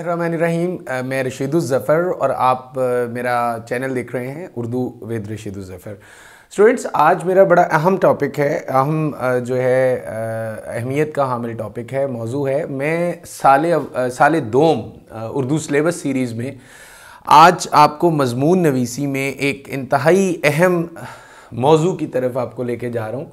बिस्मिल्लाहिर्रहमानिर्रहीम। मैं रशीदुज़्ज़फ़र और आप मेरा चैनल देख रहे हैं उर्दू विद रशीदुज़्ज़फ़र। स्टूडेंट्स, आज मेरा बड़ा अहम टॉपिक है, जो है अहमियत का हामिल टॉपिक है, मौजू है। मैं साल दोम उर्दू सिलेबस सीरीज़ में आज आपको मज़मून नवीसी में एक इंतहाई अहम मौजू की तरफ आपको लेके जा रहा हूँ,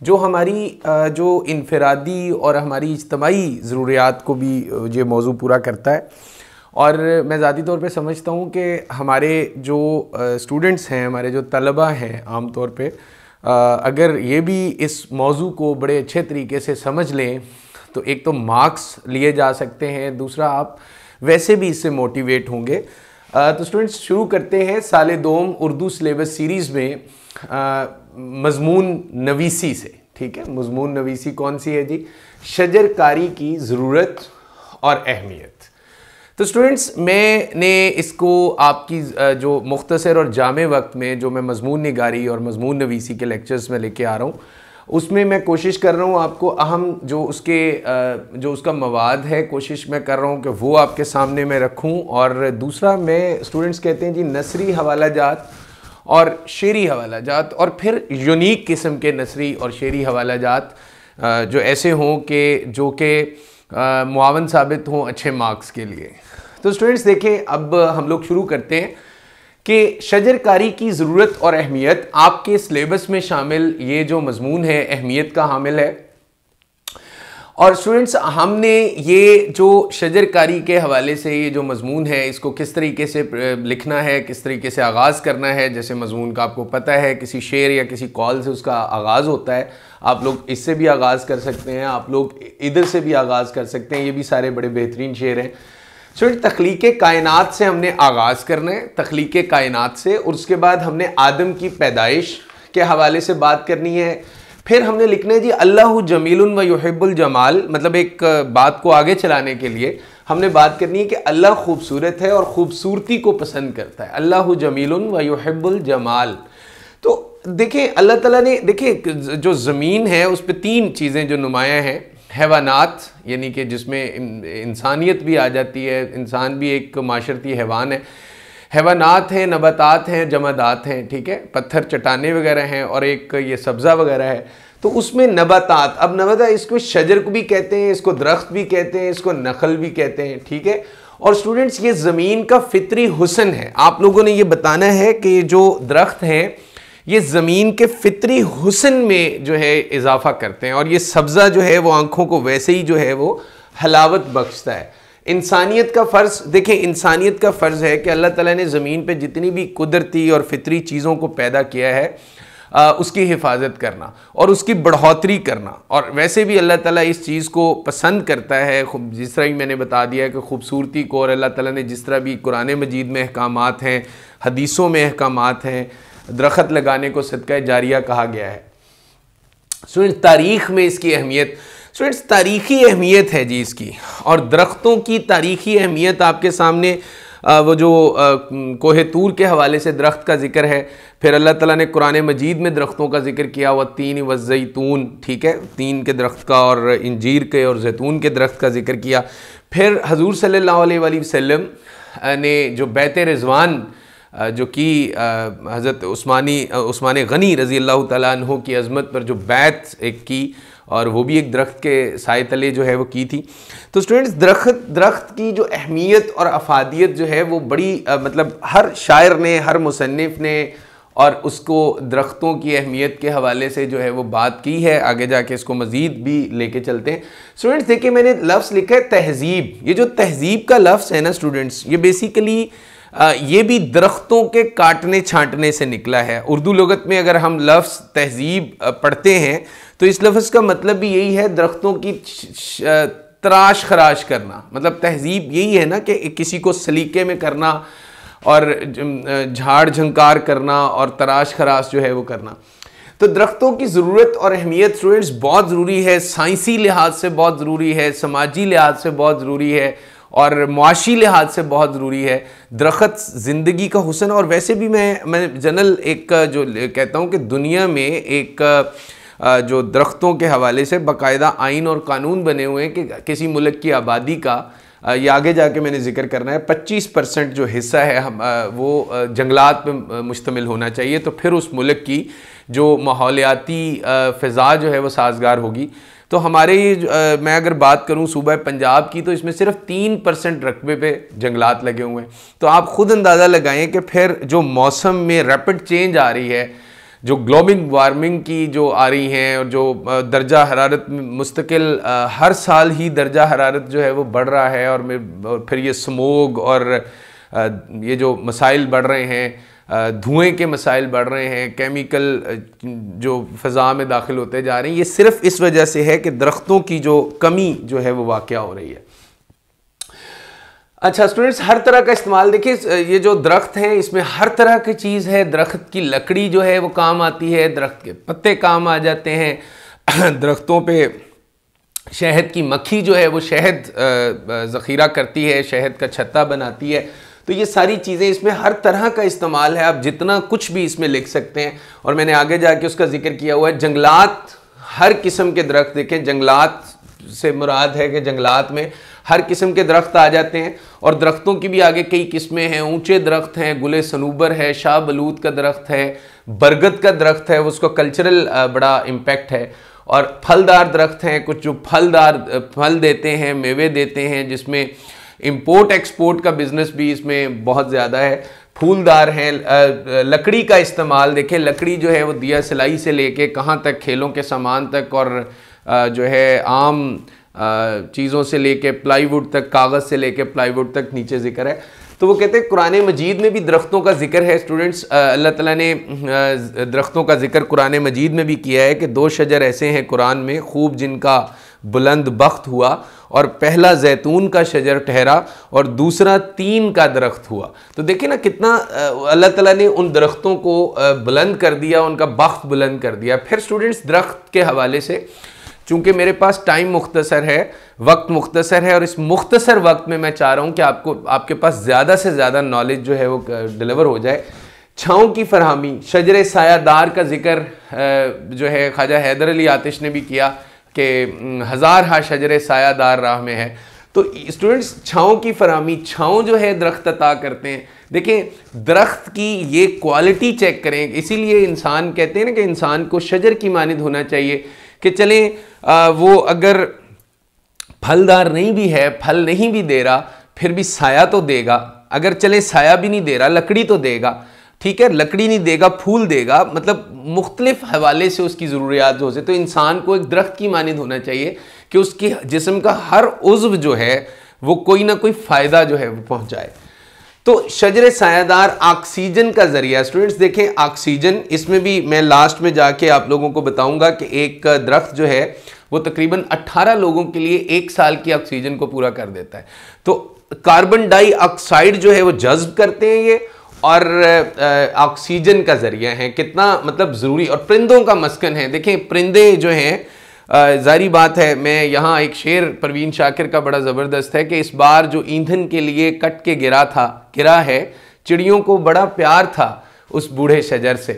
जो हमारी जो इनफरादी और हमारी इज्तमाई ज़रूरियात को भी ये मौजू पूरा करता है। और मैं ज़ाती तौर पे समझता हूँ कि हमारे जो स्टूडेंट्स हैं, हमारे जो तलबा हैं, आम तौर पे अगर ये भी इस मौजू को बड़े अच्छे तरीके से समझ लें तो एक तो मार्क्स लिए जा सकते हैं, दूसरा आप वैसे भी इससे मोटिवेट होंगे। तो स्टूडेंट्स, शुरू करते हैं साल दोम उर्दू सिलेबस सीरीज़ में मज़मून नवीसी से। ठीक है, मज़मून नवीसी कौन सी है जी? शजरकारी की ज़रूरत और अहमियत। तो स्टूडेंट्स, मैंने इसको आपकी जो मुख्तसर और जामे वक्त में जो मैं मज़मून निगारी और मज़मून नवीसी के लेक्चर्स में लेके आ रहा हूँ, उसमें मैं कोशिश कर रहा हूँ आपको अहम जो उसका मवाद है, कोशिश मैं कर रहा हूँ कि वो आपके सामने मैं रखूँ। और दूसरा, मैं स्टूडेंट्स कहते हैं जी नसरी हवाला जात और शेरी हवाला जात, और फिर यूनिक किस्म के नसरी और शेरी हवाला जात जो ऐसे हों कि जो कि मुआवन साबित हों अच्छे मार्क्स के लिए। तो स्टूडेंट्स देखें, अब हम लोग शुरू करते हैं कि शजरकारी की ज़रूरत और अहमियत आपके सिलेबस में शामिल ये जो मज़मून है अहमियत का हामिल है। और स्टूडेंट्स, हमने ये जो शजरकारी के हवाले से ये जो मज़मून है इसको किस तरीके से लिखना है, किस तरीके से आगाज़ करना है। जैसे मज़मून का आपको पता है, किसी शेर या किसी कॉल से उसका आगाज़ होता है। आप लोग इससे भी आगाज़ कर सकते हैं, आप लोग इधर से भी आगाज़ कर सकते हैं। ये भी सारे बड़े बेहतरीन शेर हैं। स्टूडेंट, तख्लीक़े कायनात से हमने आगाज़ करना है, तख्लीक़े कायनात से, और उसके बाद हमने आदम की पैदाइश के हवाले से बात करनी है। फिर हमने लिखना है जी अल्लाहु जमीलुन व युहिब्बुल जमाल, मतलब एक बात को आगे चलाने के लिए हमने बात करनी है कि अल्लाह खूबसूरत है और ख़ूबसूरती को पसंद करता है। अल्लाहु जमीलुन व युहिब्बुल जमाल। तो देखिए, अल्लाह ताला ने, देखिए जो ज़मीन है उस पर तीन चीज़ें जो नुमायाँ हैं, हैवानात यानी कि जिसमें इंसानियत भी आ जाती है, इंसान भी एक माशरती हैवान है। हैवानात हैं, नबातात हैं, जमादात हैं, ठीक है, पत्थर चट्टाने वगैरह हैं, और एक ये सब्ज़ा वगैरह है। तो उसमें नबातात, अब नबातात इसको शजर को भी कहते हैं, इसको दरख्त भी कहते हैं, इसको नखल भी कहते हैं, ठीक है। और स्टूडेंट्स, ये ज़मीन का फितरी हुस्न है। आप लोगों ने ये बताना है कि जो दरख्त हैं ये ज़मीन के फितरी हुस्न में जो है इजाफा करते हैं, और ये सब्ज़ा जो है वो आँखों को वैसे ही जो है वो हलावत बख्शता है। इंसानियत का फ़र्ज़, देखिए इंसानियत का फ़र्ज़ है कि अल्लाह ताला ने ज़मीन पे जितनी भी कुदरती और फितरी चीज़ों को पैदा किया है उसकी हिफाजत करना और उसकी बढ़ोतरी करना। और वैसे भी अल्लाह ताला इस चीज़ को पसंद करता है, जिस तरह ही मैंने बता दिया है कि खूबसूरती को, और अल्लाह ताला ने जिस तरह भी कुरान मजीद में अहकामात हैं, हदीसों में अहकामात हैं, दरख्त लगाने को सदका जारिया कहा गया है। स्टूडेंट्स, तारीख़ में इसकी अहमियत, स्टूडेंट्स तारीख़ी अहमियत है जी इसकी, और दरख्तों की तारीख़ी अहमियत आपके सामने वो जो कोहे तूर के हवाले से दरख्त का जिक्र है। फिर अल्लाह ताला ने कुरान मजीद में दरख्तों का जिक्र किया, व तीन व ज़ैतून, ठीक है, तीन के दरख्त का और इंजीर के और जैतून के दरख्त का जिक्र किया। फिर हजूर सल्लल्लाहु अलैहि वसल्लम ने जो बैत रिज़वान जो कि हज़रत उस्मान गनी रज़ी अल्लाह तआला अन्हु की अज़मत पर जो बैत एक की, और वो भी एक दरख्त के साए तले जो है वो की थी। तो स्टूडेंट्स, दरख्त की जो अहमियत और अफादियत जो है वो बड़ी मतलब हर शायर ने, हर मुसन्निफ़ ने और उसको दरख्तों की अहमियत के हवाले से जो है वो बात की है। आगे जाके इसको मज़ीद भी लेके चलते हैं। स्टूडेंट्स देखिए, मैंने लफ्ज़ लिखा है तहज़ीब। ये जो तहज़ीब का लफ्ज़ है ना स्टूडेंट्स, ये बेसिकली ये भी दरख्तों के काटने छांटने से निकला है। उर्दू लुगत में अगर हम लफ्ज़ तहज़ीब पढ़ते हैं तो इस लफ्ज़ का मतलब भी यही है, दरख्तों की तराश खराश करना। मतलब तहज़ीब यही है ना कि किसी को सलीके में करना और झाड़ झंकार करना और तराश खराश जो है वो करना। तो दरख्तों की ज़रूरत और अहमियत स्टूडेंट्स बहुत ज़रूरी है, साइंसी लिहाज से बहुत ज़रूरी है, समाजी लिहाज से बहुत ज़रूरी है, और मुआशी लिहाज से बहुत ज़रूरी है। दरख्त ज़िंदगी का हुस्न, और वैसे भी मैं जनरल एक जो कहता हूँ कि दुनिया में एक जो दरख्तों के हवाले से बाकायदा आइन और कानून बने हुए हैं कि किसी मुल्क की आबादी का ये आगे जाके मैंने जिक्र करना है, 25% जो हिस्सा है वो जंगलात पे मुश्तमिल होना चाहिए, तो फिर उस मुल्क की जो माहौलियाती फ़िज़ा जो है वो साजगार होगी। तो हमारे मैं अगर बात करूं सूबा पंजाब की, तो इसमें सिर्फ 3% रकबे पे जंगलात लगे हुए हैं। तो आप खुद अंदाज़ा लगाएं कि फिर जो मौसम में रैपिड चेंज आ रही है, जो ग्लोबल वार्मिंग की जो आ रही हैं, और जो दर्जा हरारत मुस्तकिल हर साल ही दर्जा हरारत जो है वो बढ़ रहा है, और फिर ये स्मोग और ये जो मसाइल बढ़ रहे हैं, धुएं के मसाइल बढ़ रहे हैं, केमिकल जो फ़ज़ा में दाखिल होते जा रहे हैं, ये सिर्फ इस वजह से है कि दरख्तों की जो कमी जो है वो वाक़या हो रही है। अच्छा स्टूडेंट्स, हर तरह का इस्तेमाल देखिए, ये जो दरख्त हैं इसमें हर तरह की चीज़ है। दरख्त की लकड़ी जो है वो काम आती है, दरख्त के पत्ते काम आ जाते हैं, दरख्तों पे शहद की मक्खी जो है वो शहद ज़ख़ीरा करती है, शहद का छत्ता बनाती है। तो ये सारी चीज़ें, इसमें हर तरह का इस्तेमाल है, आप जितना कुछ भी इसमें लिख सकते हैं। और मैंने आगे जाके उसका जिक्र किया हुआ है। जंगलात, हर किस्म के दरख्त देखें, जंगलात से मुराद है कि जंगलात में हर किस्म के दरख्त आ जाते हैं, और दरख्तों की भी आगे कई किस्में हैं। ऊंचे दरख्त हैं, गुले सनूबर है, शाह बलूत का दरख्त है, बरगद का दरख्त है, उसको कल्चरल बड़ा इम्पेक्ट है। और फलदार दरख्त हैं, कुछ जो फल देते हैं, मेवे देते हैं, जिसमें इंपोर्ट एक्सपोर्ट का बिजनेस भी इसमें बहुत ज़्यादा है। फूलदार हैं। लकड़ी का इस्तेमाल देखें, लकड़ी जो है वो दिया सिलाई से लेके कहाँ तक, खेलों के सामान तक, और जो है आम चीज़ों से लेके प्लाईवुड तक, कागज़ से लेके प्लाईवुड तक नीचे जिक्र है। तो वो कहते हैं कुरान मजीद में भी दरख्तों का जिक्र है। स्टूडेंट्स, अल्लाह ताला ने दरख्तों का जिक्र कुरान मजीद में भी किया है कि 2 शजर ऐसे हैं कुरान में, खूब जिनका बुलंद बख्त हुआ, और पहला जैतून का शजर ठहरा और दूसरा तीन का दरख्त हुआ। तो देखिए ना कितना अल्लाह ताला ने उन दरख्तों को बुलंद कर दिया, उनका बख्त बुलंद कर दिया। फिर स्टूडेंट्स, दरख्त के हवाले से, चूँकि मेरे पास टाइम मुख्तसर है, वक्त मुख्तसर है, और इस मुख्तसर वक्त में मैं चाह रहा हूँ कि आपके पास ज़्यादा से ज़्यादा नॉलेज जो है वो डिलीवर हो जाए। छाँव की फरहमी, शजर सायादार का जिक्र जो है ख्वाजा हैदर अली आतिश ने भी किया कि 1000 हा शजर सायादार राह में है। तो स्टूडेंट्स, छाँव की फरहमी, छाँव जो है दरख्त अता करते हैं। देखें, दरख्त की ये क्वालिटी चेक करें। इसीलिए इंसान कहते हैं ना कि इंसान को शजर की मानिद होना चाहिए, कि चलें वो अगर फलदार नहीं भी है, फल नहीं भी दे रहा, फिर भी साया तो देगा। अगर चले साया भी नहीं दे रहा, लकड़ी तो देगा, ठीक है, लकड़ी नहीं देगा, फूल देगा, मतलब मुख्तलिफ हवाले से उसकी ज़रूरियात हो से। तो इंसान को एक दरख्त की मानिद होना चाहिए कि उसकी जिस्म का हर उज़्व जो है वो कोई ना कोई फ़ायदा जो है वो पहुँचाए। तो शजर सायादार ऑक्सीजन का ज़रिया। स्टूडेंट्स देखें, ऑक्सीजन, इसमें भी मैं लास्ट में जाके आप लोगों को बताऊंगा कि एक दरख्त जो है वो तकरीबन 18 लोगों के लिए 1 साल की ऑक्सीजन को पूरा कर देता है। तो कार्बन डाइऑक्साइड जो है वो जज्ब करते हैं ये, और ऑक्सीजन का ज़रिया है। कितना मतलब ज़रूरी, और परिंदों का मस्कन है। देखें, परिंदे जो हैं, जारी बात है, मैं यहाँ एक शेर परवीन शाकिर का बड़ा ज़बरदस्त है कि इस बार जो ईंधन के लिए कट के गिरा है, चिड़ियों को बड़ा प्यार था उस बूढ़े शजर से।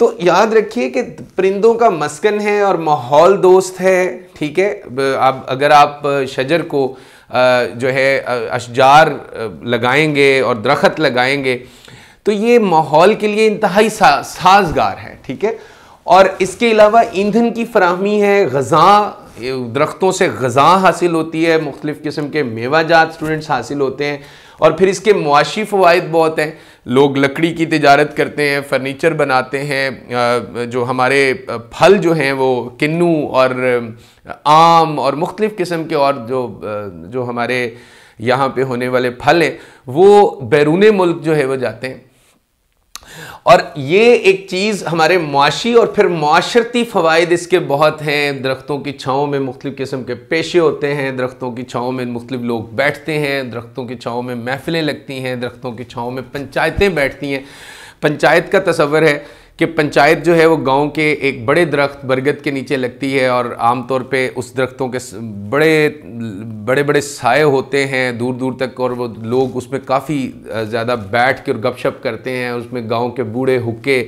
तो याद रखिए कि परिंदों का मस्कन है और माहौल दोस्त है, ठीक है। अगर आप शजर को जो है अशजार लगाएंगे और दरख्त लगाएंगे तो ये माहौल के लिए इंतहाई साजगार है, ठीक है। और इसके अलावा ईंधन की फराहमी है, ग़ज़ा, दरख्तों से ग़ज़ा हासिल होती है, मुख्तलिफ़ किस्म के मेवाजात स्टूडेंट्स हासिल होते हैं। और फिर इसके मुआशी फ़वाइद बहुत हैं। लोग लकड़ी की तिजारत करते हैं, फर्नीचर बनाते हैं, जो हमारे फल जो हैं वो किन्नू और आम और मुख्तलिफ़ किस्म के और जो हमारे यहाँ पे होने वाले फल हैं वो बैरून मुल्क जो है वो जाते हैं। और ये एक चीज़ हमारे मुआशी और फिर मुआशरती फ़वाइद इसके बहुत हैं। दरख्तों की छाँव में मुख्तलिफ़ किस्म के पेशे होते हैं, दरख्तों की छाँव में मुख्तलिफ़ लोग बैठते हैं, दरख्तों की छाँव में महफ़िलें लगती हैं, दरख्तों की छाँव में पंचायतें बैठती हैं। पंचायत का तस्वर है कि पंचायत जो है वो गांव के एक बड़े दरख्त बरगद के नीचे लगती है, और आमतौर पे उस दरख्तों के बड़े बड़े साए होते हैं दूर दूर तक, और वो लोग उसमें काफ़ी ज़्यादा बैठ के और गपशप करते हैं। उसमें गांव के बूढ़े हुक्के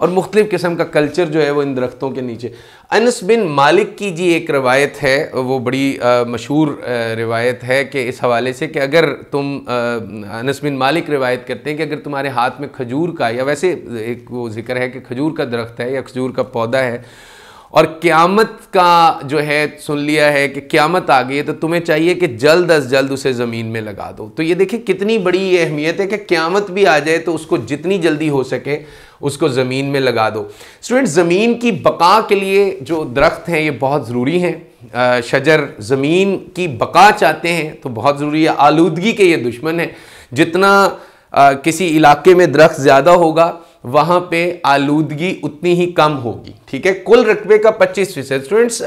और मुख्तलिफ़ किस्म का कल्चर जो है वो इन दरख्तों के नीचे। अनस बिन मालिक की जी एक रवायत है, वो बड़ी मशहूर रिवायत है कि इस हवाले से कि अगर तुम अनस बिन मालिक रिवायत करते हैं कि अगर तुम्हारे हाथ में खजूर का, या वैसे एक वो जिक्र है कि खजूर का दरख्त है या खजूर का पौधा है और क़यामत का जो है सुन लिया है कि क़यामत आ गई है, तो तुम्हें चाहिए कि जल्द अज जल्द उसे ज़मीन में लगा दो। तो ये देखिए कितनी बड़ी ये अहमियत है कि क़यामत भी आ जाए तो उसको जितनी जल्दी हो सके उसको ज़मीन में लगा दो। स्टूडेंट, ज़मीन की बका के लिए जो दरख्त हैं ये बहुत ज़रूरी हैं। शजर ज़मीन की बका चाहते हैं तो बहुत ज़रूरी है। आलूदगी के ये दुश्मन है। जितना किसी इलाके में दरख्त ज़्यादा होगा वहाँ पे आलूदगी उतनी ही कम होगी। ठीक है, कुल रकबे का 25%। स्टूडेंट्स,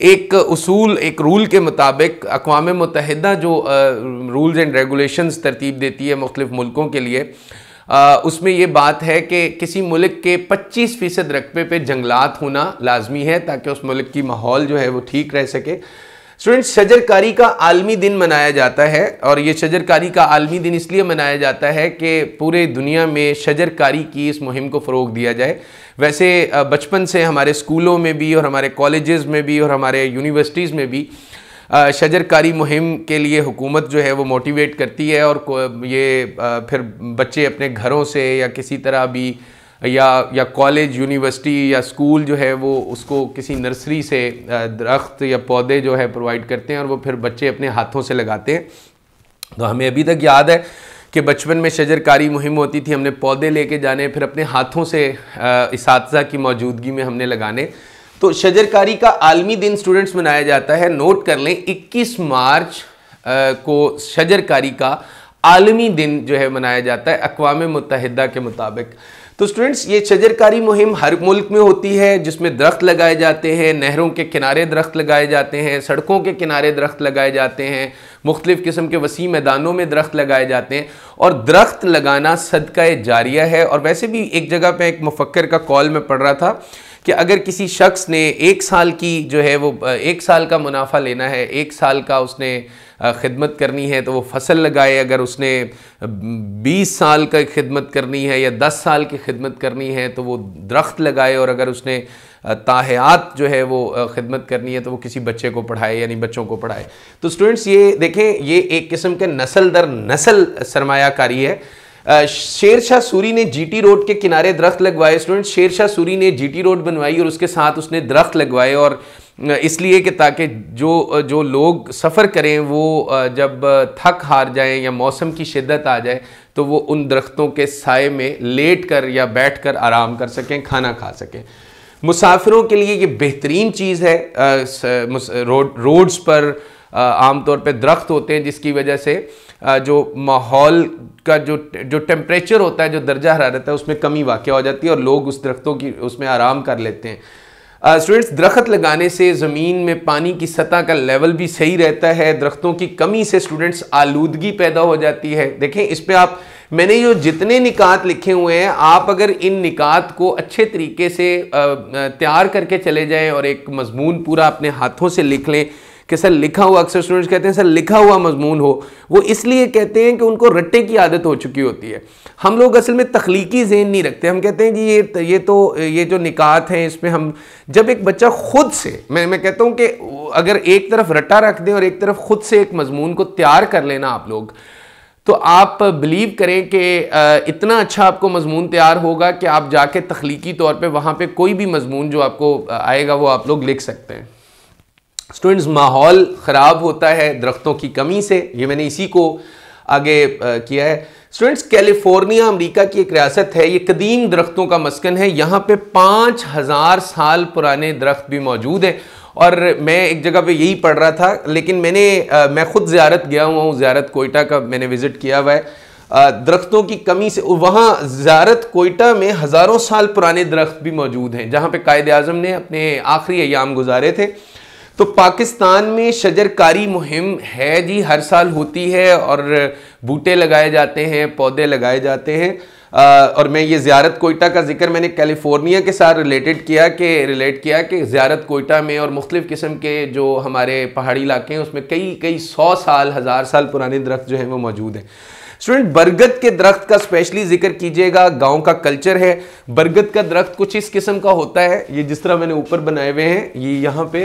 एक उसूल, एक रूल के मुताबिक अक़वाम मुत्तहिदा जो रूल्स एंड रेगुलेशंस तरतीब देती है मुख्तलिफ़ मुल्कों के लिए, उसमें ये बात है कि किसी मुल्क के 25% रकबे पे जंगलात होना लाजमी है ताकि उस मुल्क की माहौल जो है वो ठीक रह सके। स्टूडेंट्स, शजरकारी का आलमी दिन मनाया जाता है और ये शजरकारी का आलमी दिन इसलिए मनाया जाता है कि पूरे दुनिया में शजरकारी की इस मुहिम को फ़रोग़ दिया जाए। वैसे बचपन से हमारे स्कूलों में भी और हमारे कॉलेजेस में भी और हमारे यूनिवर्सिटीज़ में भी शजरकारी मुहिम के लिए हुकूमत जो है वो मोटिवेट करती है और ये फिर बच्चे अपने घरों से या किसी तरह भी या कॉलेज, यूनिवर्सिटी या स्कूल जो है वो उसको किसी नर्सरी से दरख्त या पौधे जो है प्रोवाइड करते हैं और वो फिर बच्चे अपने हाथों से लगाते हैं। तो हमें अभी तक याद है कि बचपन में शजरकारी मुहिम होती थी, हमने पौधे लेके जाने, फिर अपने हाथों से इसातिज़ा की मौजूदगी में हमने लगाने। तो शजरकारी का आलमी दिन स्टूडेंट्स मनाया जाता है। नोट कर लें, 21 मार्च को शजरकारी का आलमी दिन जो है मनाया जाता है अक़वाम मुत्तहिदा के मुताबिक। तो स्टूडेंट्स, ये शजरकारी मुहिम हर मुल्क में होती है जिसमें दरख्त लगाए जाते हैं, नहरों के किनारे दरख्त लगाए जाते हैं, सड़कों के किनारे दरख्त लगाए जाते हैं, मुख्तलिफ़ किस्म के वसी मैदानों में दरख्त लगाए जाते हैं। और दरख्त लगाना सदका जारिया है। और वैसे भी एक जगह पे एक मुफक्कर का कॉल में पढ़ रहा था कि अगर किसी शख्स ने 1 साल की जो है वो 1 साल का मुनाफा लेना है, 1 साल का उसने खिदमत करनी है तो वो फसल लगाए। अगर उसने 20 साल का खिदमत करनी है या 10 साल की खिदमत करनी है तो वो दरख्त लगाए। और अगर उसने ताहयात जो है वो खिदमत करनी है तो वो किसी बच्चे को पढ़ाए, यानी बच्चों को पढ़ाए। तो स्टूडेंट्स, ये देखें, ये एक किस्म के नस्ल दर नस्ल सरमायाकारी है। शेरशाह सूरी ने जीटी रोड के किनारे दरख्त लगवाए। स्टूडेंट्स, शेरशाह सूरी ने जीटी रोड बनवाई और उसके साथ उसने दरख्त लगवाए, और इसलिए कि ताकि जो लोग सफ़र करें वो जब थक हार जाएं या मौसम की शिद्दत आ जाए तो वो उन दरख्तों के साए में लेट कर या बैठ कर आराम कर सकें, खाना खा सकें। मुसाफिरों के लिए ये बेहतरीन चीज़ है। रोड्स पर आम तौर पे दरख्त होते हैं जिसकी वजह से जो माहौल का जो टेम्परेचर होता है, जो दर्जा हरारत है, उसमें कमी वाक़या हो जाती है और लोग उस दरख्तों की उसमें आराम कर लेते हैं। स्टूडेंट्स, दरख्त लगाने से ज़मीन में पानी की सतह का लेवल भी सही रहता है। दरख्तों की कमी से स्टूडेंट्स आलूदगी पैदा हो जाती है। देखें, इस पे आप, मैंने जो जितने निकात लिखे हुए हैं, आप अगर इन निकात को अच्छे तरीके से तैयार करके चले जाएं और एक मजमून पूरा अपने हाथों से लिख लें कि सर लिखा हुआ, अक्सर स्टूडेंट्स कहते हैं सर लिखा हुआ मजमून हो, वो इसलिए कहते हैं कि उनको रट्टे की आदत हो चुकी होती है। हम लोग असल में तख्लीकी ज़हन नहीं रखते। हम कहते हैं कि ये जो निकात हैं इसमें हम, जब एक बच्चा खुद से, मैं कहता हूँ कि अगर एक तरफ रट्टा रख दें और एक तरफ खुद से एक मजमून को तैयार कर लेना आप लोग, तो आप बिलीव करें कि इतना अच्छा आपको मजमून तैयार होगा कि आप जाके तख्लीकी तौर पे वहाँ पे कोई भी मजमून जो आपको आएगा वो आप लोग लिख सकते हैं। स्टूडेंट्स, माहौल ख़राब होता है दरख्तों की कमी से, ये मैंने इसी को आगे किया है। स्टूडेंट्स, कैलिफोर्निया अमेरिका की एक रियासत है, ये कदीम दरख्तों का मस्कन है। यहाँ पे 5000 साल पुराने दरख्त भी मौजूद हैं। और मैं एक जगह पे यही पढ़ रहा था, लेकिन मैं खुद ज़ियारत गया हुआ हूँ, ज़ियारत कोयटा का मैंने विज़िट किया हुआ है। दरख्तों की कमी से वहाँ ज़ियारत कोयटा में हज़ारों साल पुराने दरख्त भी मौजूद हैं जहाँ पे कायद आज़म ने अपने आखिरी अयाम गुजारे थे। तो पाकिस्तान में शजरकारी मुहिम है जी, हर साल होती है और बूटे लगाए जाते हैं, पौधे लगाए जाते हैं। और मैं ये ज़ियारत कोयटा का जिक्र मैंने कैलिफोर्निया के साथ रिलेट किया कि ज़ियारत कोयटा में और मुख्तलिफ़ किस्म के जो हमारे पहाड़ी इलाके हैं उसमें कई 100 साल 1000 साल पुराने दरख्त जो हैं वो मौजूद हैं। स्टूडेंट, बरगद के दरख्त का स्पेशली जिक्र कीजिएगा। गांव का कल्चर है। बरगद का दरख्त कुछ इस किस्म का होता है, ये जिस तरह मैंने ऊपर बनाए हुए हैं, ये यहाँ पे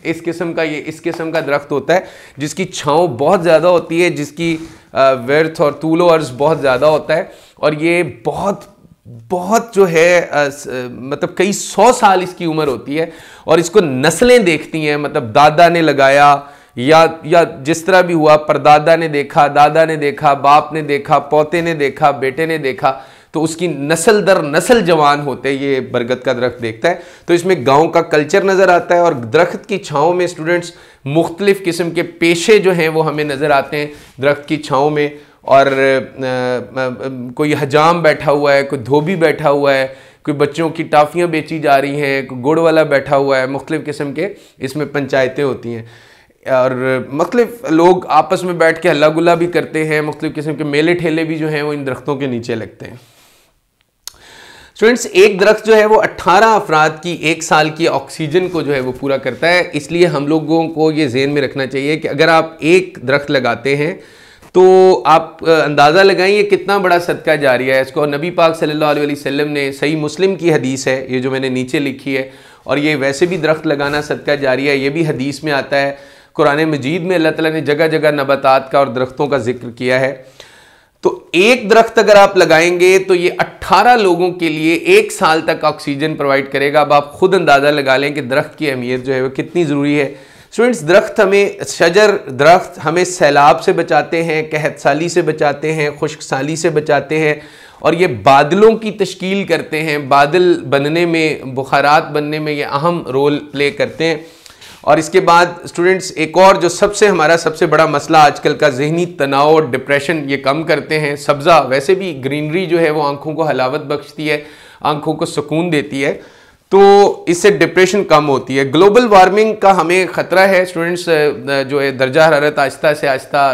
इस किस्म का दरख्त होता है जिसकी छांव बहुत ज़्यादा होती है, जिसकी वर्थ और तूल और अर्ज बहुत ज़्यादा होता है, और ये बहुत जो है मतलब कई 100 साल इसकी उम्र होती है, और इसको नस्लें देखती हैं। मतलब दादा ने लगाया या जिस तरह भी हुआ, परदादा ने देखा, दादा ने देखा, बाप ने देखा, पोते ने देखा, बेटे ने देखा, तो उसकी नस्ल दर नस्ल जवान होते ये बरगद का दरख्त देखता है। तो इसमें गांव का कल्चर नज़र आता है, और दरख्त की छाँव में स्टूडेंट्स मुख्तलिफ किस्म के पेशे जो हैं वो हमें नज़र आते हैं दरख्त की छाँव में। और कोई हजाम बैठा हुआ है, कोई धोबी बैठा हुआ है, कोई बच्चों की टाफ़ियाँ बेची जा रही हैं, कोई गुड़ वाला बैठा हुआ है, मुख्तलिफ किस्म के इसमें पंचायतें होती हैं, और मुख्तलिफ लोग आपस में बैठ के हल्ला गुल्ला भी करते हैं। मुख्तलिफ किस्म के मेले ठेले भी जो हैं वो इन दरख्तों के नीचे लगते हैं। स्टूडेंट्स, एक दरख्त जो है वो 18 अफराद की 1 साल की ऑक्सीजन को जो है वो पूरा करता है। इसलिए हम लोगों को ये ज़हन में रखना चाहिए कि अगर आप एक दरख्त लगाते हैं तो आप अंदाज़ा लगाएं कितना बड़ा सदका जारिया है। इसको नबी पाक सल्लल्लाहु अलैहि वसल्लम ने, सही मुस्लिम की हदीस है ये जो मैंने नीचे लिखी है, और ये वैसे भी दरख्त लगाना सदका जारिया है, ये भी हदीस में आता है। कुरान मजीद में अल्लाह ताला ने जगह जगह नबातात का और दरख्तों का जिक्र किया है। तो एक दरख्त अगर आप लगाएंगे तो ये 18 लोगों के लिए 1 साल तक ऑक्सीजन प्रोवाइड करेगा। अब आप खुद अंदाज़ा लगा लें कि दरख्त की अहमियत जो है वो कितनी ज़रूरी है। स्टूडेंट्स, दरख्त हमें सैलाब से बचाते हैं, कहत साली से बचाते हैं, खुश्क साली से बचाते हैं, और ये बादलों की तश्कील करते हैं। बादल बनने में, बुखारात बनने में ये अहम रोल प्ले करते हैं। और इसके बाद स्टूडेंट्स, एक और जो हमारा सबसे बड़ा मसला आजकल का ज़हनी तनाव और डिप्रेशन, ये कम करते हैं। सब्ज़ा, वैसे भी ग्रीनरी जो है वो आंखों को हलावत बख्शती है, आंखों को सुकून देती है, तो इससे डिप्रेशन कम होती है। ग्लोबल वार्मिंग का हमें ख़तरा है स्टूडेंट्स, जो है दर्जा हरारत आहिस्ता से आहिस्ता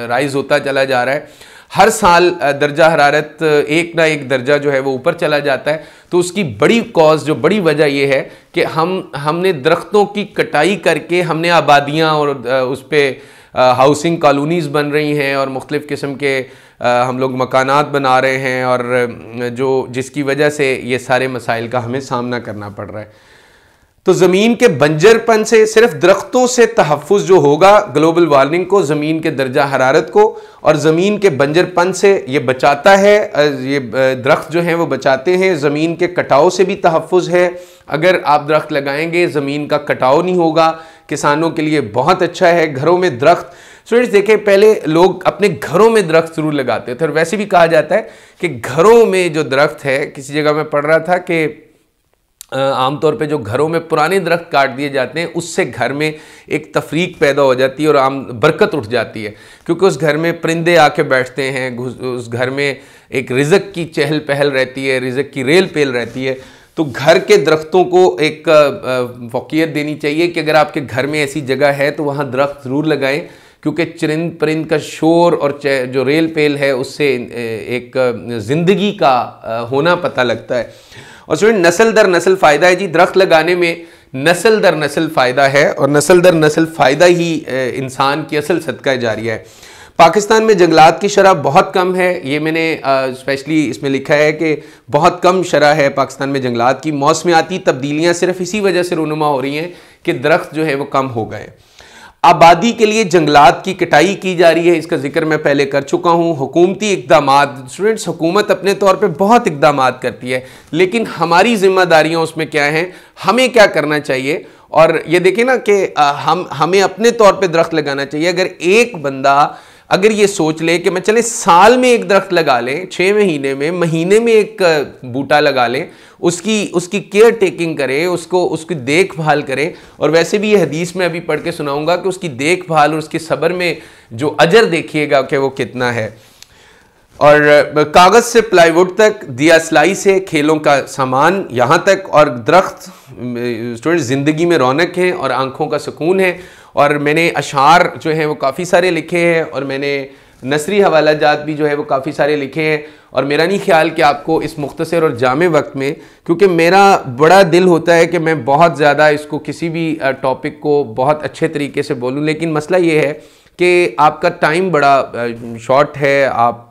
राइज़ होता चला जा रहा है। हर साल दर्जा हरारत एक ना एक दर्जा जो है वो ऊपर चला जाता है। तो उसकी बड़ी वजह ये है कि हमने दरख्तों की कटाई करके हमने आबादियाँ और उस पर हाउसिंग कॉलोनीज़ बन रही हैं, और मुख्तलिफ़ किस्म के हम लोग मकानात बना रहे हैं, और जिसकी वजह से ये सारे मसाइल का हमें सामना करना पड़ रहा है। तो ज़मीन के बंजरपन से, सिर्फ दरख्तों से तहफ़्फ़ुज़ जो होगा ग्लोबल वार्मिंग को, ज़मीन के दर्जा हरारत को और ज़मीन के बंजरपन से ये बचाता है। ये दरख्त जो हैं वो बचाते हैं। ज़मीन के कटाव से भी तहफ़्फ़ुज़ है। अगर आप दरख्त लगाएंगे ज़मीन का कटाव नहीं होगा, किसानों के लिए बहुत अच्छा है। घरों में दरख्त, स्टूडेंट्स देखें, पहले लोग अपने घरों में दरख्त ज़रूर लगाते थे, और वैसे भी कहा जाता है कि घरों में जो दरख्त है, किसी जगह मैं पढ़ रहा था कि आमतौर पे जो घरों में पुराने दरख्त काट दिए जाते हैं, उससे घर में एक तफरीक पैदा हो जाती है और बरकत उठ जाती है, क्योंकि उस घर में परिंदे आके बैठते हैं, उस घर में एक रिज़्क की चहल पहल रहती है, रिज़्क की रेल पेल रहती है। तो घर के दरख्तों को एक फ़ौक़ियत देनी चाहिए कि अगर आपके घर में ऐसी जगह है तो वहाँ दरख्त ज़रूर लगाएं, क्योंकि चरिंद परिंद का शोर और जो रेल पेल है उससे एक ज़िंदगी का होना पता लगता है। और स्टूडेंट, नस्ल दर नस्ल फ़ायदा है जी। दरख्त लगाने में नस्ल दर नस्ल फ़ायदा है, और नस्ल दर नस्ल फ़ायदा ही इंसान की असल सदका जारिया है। पाकिस्तान में जंगलात की शरह बहुत कम है, ये मैंने स्पेशली इसमें लिखा है कि बहुत कम शरह है पाकिस्तान में जंगलात की। मौसमियाती तब्दीलियाँ सिर्फ इसी वजह से रूनुमा हो रही हैं कि दरख्त जो है वो कम हो गए। आबादी के लिए जंगलात की कटाई की जा रही है, इसका जिक्र मैं पहले कर चुका हूँ। हुकूमती इक़दामात, स्टूडेंट्स, हुकूमत अपने तौर पे बहुत इक़दामात करती है, लेकिन हमारी ज़िम्मेदारियाँ उसमें क्या हैं, हमें क्या करना चाहिए। और ये देखें ना कि हमें अपने तौर पे दरख्त लगाना चाहिए। अगर एक बंदा अगर ये सोच ले कि मैं चले साल में एक दरख्त लगा लें, 6 महीने में एक बूटा लगा लें, उसकी केयर टेकिंग करें, उसकी देखभाल करें। और वैसे भी ये हदीस में अभी पढ़ के सुनाऊंगा कि उसकी देखभाल और उसके सब्र में जो अजर देखिएगा कि वो कितना है। और कागज़ से प्लाईवुड तक, दिया सिलाई से खेलों का सामान यहाँ तक, और दरख्त स्टूडेंट ज़िंदगी में रौनक हैं और आँखों का सुकून है। और मैंने अशार जो हैं वो काफ़ी सारे लिखे हैं, और मैंने नसरी हवाला जात भी जो है वो काफ़ी सारे लिखे हैं। और मेरा नहीं ख्याल कि आपको इस मुख्तसर और जामे वक्त में, क्योंकि मेरा बड़ा दिल होता है कि मैं बहुत ज़्यादा इसको किसी भी टॉपिक को बहुत अच्छे तरीके से बोलूँ, लेकिन मसला ये है कि आपका टाइम बड़ा शॉर्ट है, आप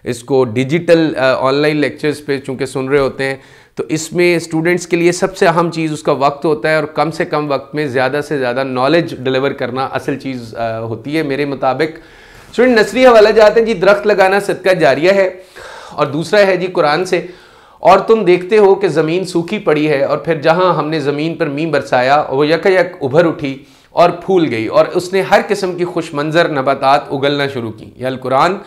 इसको डिजिटल ऑनलाइन लेक्चर्स पे चूँकि सुन रहे होते हैं, तो इसमें स्टूडेंट्स के लिए सबसे अहम चीज़ उसका वक्त होता है, और कम से कम वक्त में ज़्यादा से ज़्यादा नॉलेज डिलीवर करना असल चीज़ होती है मेरे मुताबिक। स्टूडेंट नसरी हवाला जाते हैं जी, दरख्त लगाना सदका जारिया है, और दूसरा है जी कुरान से, और तुम देखते हो कि ज़मीन सूखी पड़ी है और फिर जहाँ हमने ज़मीन पर मींह बरसाया वो यकायक उभर उठी और फूल गई, और उसने हर किस्म की खुश मंजर नबातात उगलना शुरू की। यह कुरान।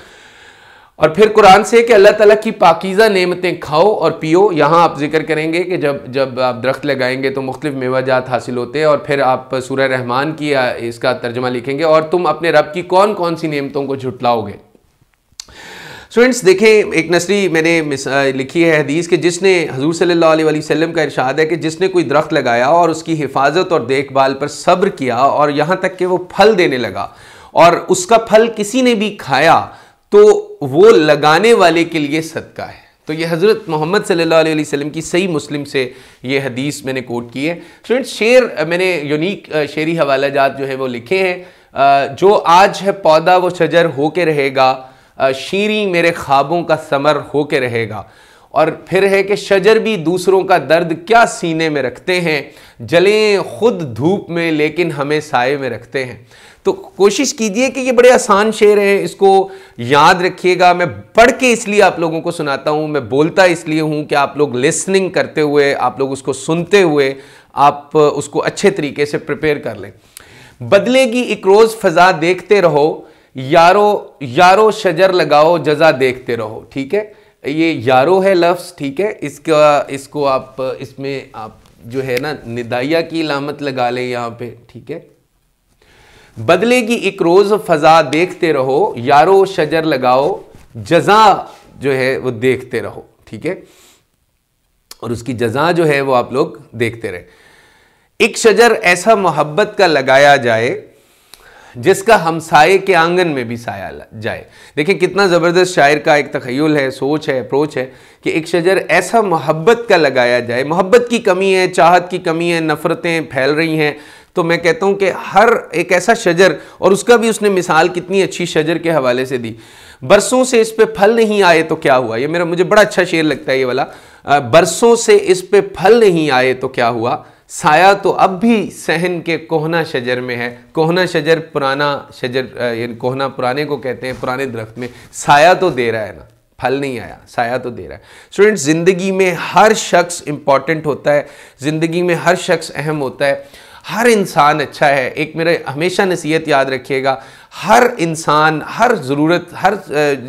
और फिर कुरान से कि अल्लाह ताला की पाकीज़ा नेमतें खाओ और पियो। यहाँ आप जिक्र करेंगे कि जब आप दरख्त लगाएंगे तो मुख्तलिफ मेवाजात हासिल होते हैं, और फिर आप सूरह रहमान की इसका तर्जमा लिखेंगे, और तुम अपने रब की कौन कौन सी नेमतों को झुटलाओगे। स्टूडेंट्स देखें, एक नसरी मैंने लिखी है हदीस कि जिसने हजूर सल्लल्लाहु अलैहि वसल्लम का इरशाद है कि जिसने कोई दरख्त लगाया और उसकी हिफाजत और देखभाल पर सब्र किया और यहाँ तक कि वो फल देने लगा और उसका फल किसी ने भी खाया तो वो लगाने वाले के लिए सदका है। तो ये हज़रत मोहम्मद सल्लल्लाहु अलैहि वसल्लम की सही मुस्लिम से ये हदीस मैंने कोट की है। स्टूडेंट्स शेर मैंने यूनिक शेरी हवाला जात जो है वो लिखे हैं। जो आज है पौधा वो शजर हो के रहेगा, शीरी मेरे ख्वाबों का समर हो के रहेगा। और फिर है कि शजर भी दूसरों का दर्द क्या सीने में रखते हैं, जलें खुद धूप में लेकिन हमें साए में रखते हैं। तो कोशिश कीजिए कि ये बड़े आसान शेर हैं, इसको याद रखिएगा। मैं पढ़ के इसलिए आप लोगों को सुनाता हूँ, मैं बोलता इसलिए हूँ कि आप लोग लिसनिंग करते हुए, आप लोग उसको सुनते हुए आप उसको अच्छे तरीके से प्रिपेयर कर लें। बदलेगी एक रोज़ फ़ज़ा देखते रहो, यारो यारो शजर लगाओ जज़ा देखते रहो। ठीक है, ये यारो है लफ्ज़, ठीक है, इसको आप इसमें आप जो है ना निदाइया की लामत लगा लें यहाँ पे। ठीक है, बदलेगी एक रोज़ फ़ज़ा देखते रहो, यारो शजर लगाओ जज़ा जो है वो देखते रहो। ठीक है, और उसकी जज़ा जो है वो आप लोग देखते रहे। एक शजर ऐसा मोहब्बत का लगाया जाए जिसका हमसाये के आंगन में भी साया जाए। देखिए कितना ज़बरदस्त शायर का एक तख़य्युल है, सोच है, अप्रोच है कि एक शजर ऐसा मोहब्बत का लगाया जाए। मोहब्बत की कमी है, चाहत की कमी है, नफ़रतें फैल रही हैं, तो मैं कहता हूँ कि हर एक ऐसा शजर, और उसका भी उसने मिसाल कितनी अच्छी शजर के हवाले से दी। बरसों से इस पे फल नहीं आए तो क्या हुआ, ये मुझे बड़ा अच्छा शेर लगता है ये वाला। बरसों से इस पे फल नहीं आए तो क्या हुआ, साया तो अब भी सहन के कोहना शजर में है। कोहना शजर पुराना शजर, कोहना पुराने को कहते हैं, पुराने दरख्त में साया तो दे रहा है ना, फल नहीं आया, साया तो दे रहा है। स्टूडेंट्स ज़िंदगी में हर शख्स इम्पॉर्टेंट होता है, ज़िंदगी में हर शख्स अहम होता है, हर इंसान अच्छा है। एक मेरे हमेशा नसीहत याद रखिएगा, हर इंसान, हर ज़रूरत, हर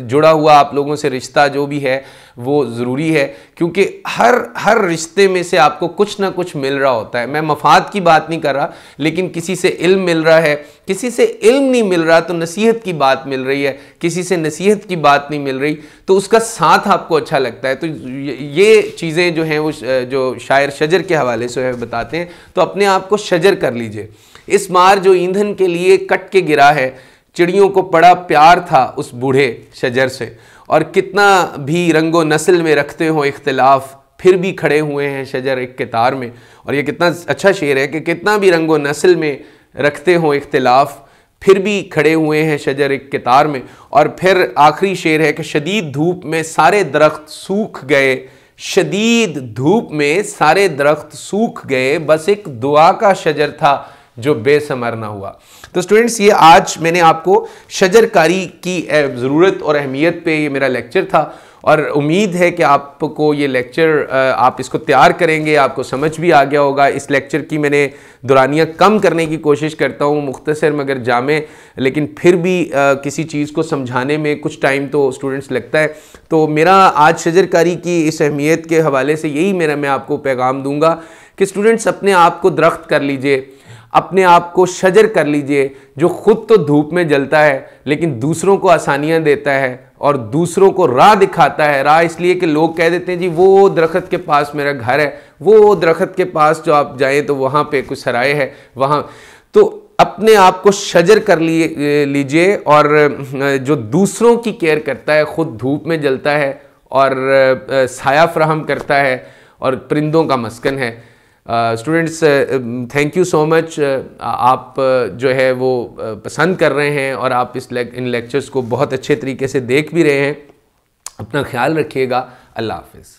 जुड़ा हुआ आप लोगों से रिश्ता जो भी है वो ज़रूरी है, क्योंकि हर रिश्ते में से आपको कुछ ना कुछ मिल रहा होता है। मैं मफाद की बात नहीं कर रहा, लेकिन किसी से इल्म मिल रहा है, किसी से इल्म नहीं मिल रहा तो नसीहत की बात मिल रही है, किसी से नसीहत की बात नहीं मिल रही तो उसका साथ आपको अच्छा लगता है। तो ये चीज़ें जो हैं वो जो शायर शजर के हवाले से बताते हैं, तो अपने आप को शजर कर लीजिए। इस मार जो ईंधन के लिए कट के गिरा है, चिड़ियों को बड़ा प्यार था उस बूढ़े शजर से, और कितना भी रंगो नस्ल में रखते हो इख्तिलाफ फिर भी खड़े हुए हैं शजर एक कतार में। और ये कितना अच्छा शेर है कि कितना भी रंगो नस्ल में रखते हो इख्तिलाफ फिर भी खड़े हुए हैं शजर एक कतार में। और फिर आखिरी शेर है कि शदीद धूप में सारे दरख्त सूख गए, शदीद धूप में सारे दरख्त सूख गए, बस एक दुआ का शजर था जो बेसमर ना हुआ। तो स्टूडेंट्स ये आज मैंने आपको शजरकारी की ज़रूरत और अहमियत पे ये मेरा लेक्चर था, और उम्मीद है कि आपको ये लेक्चर आप इसको तैयार करेंगे, आपको समझ भी आ गया होगा। इस लेक्चर की मैंने दुरानियाँ कम करने की कोशिश करता हूँ, मुख्तसर मगर जामे, लेकिन फिर भी किसी चीज़ को समझाने में कुछ टाइम तो स्टूडेंट्स लगता है। तो मेरा आज शजरकारी की इस अहमियत के हवाले से यही मैं आपको पैगाम दूँगा कि स्टूडेंट्स अपने आप को दरख्त कर लीजिए, अपने आप को शजर कर लीजिए, जो खुद तो धूप में जलता है लेकिन दूसरों को आसानियां देता है और दूसरों को राह दिखाता है। राह इसलिए कि लोग कह देते हैं जी वो दरख्त के पास मेरा घर है, वो दरख्त के पास जो आप जाएं तो वहाँ पे कुछ सराय है वहाँ। तो अपने आप को शजर कर लीजिए, और जो दूसरों की केयर करता है, खुद धूप में जलता है और साया फ्राहम करता है और परिंदों का मस्कन है, students thank you so much. आप जो है वो पसंद कर रहे हैं और आप इन लेक्चर्स को बहुत अच्छे तरीके से देख भी रहे हैं। अपना ख्याल रखिएगा। अल्लाह हाफिज़।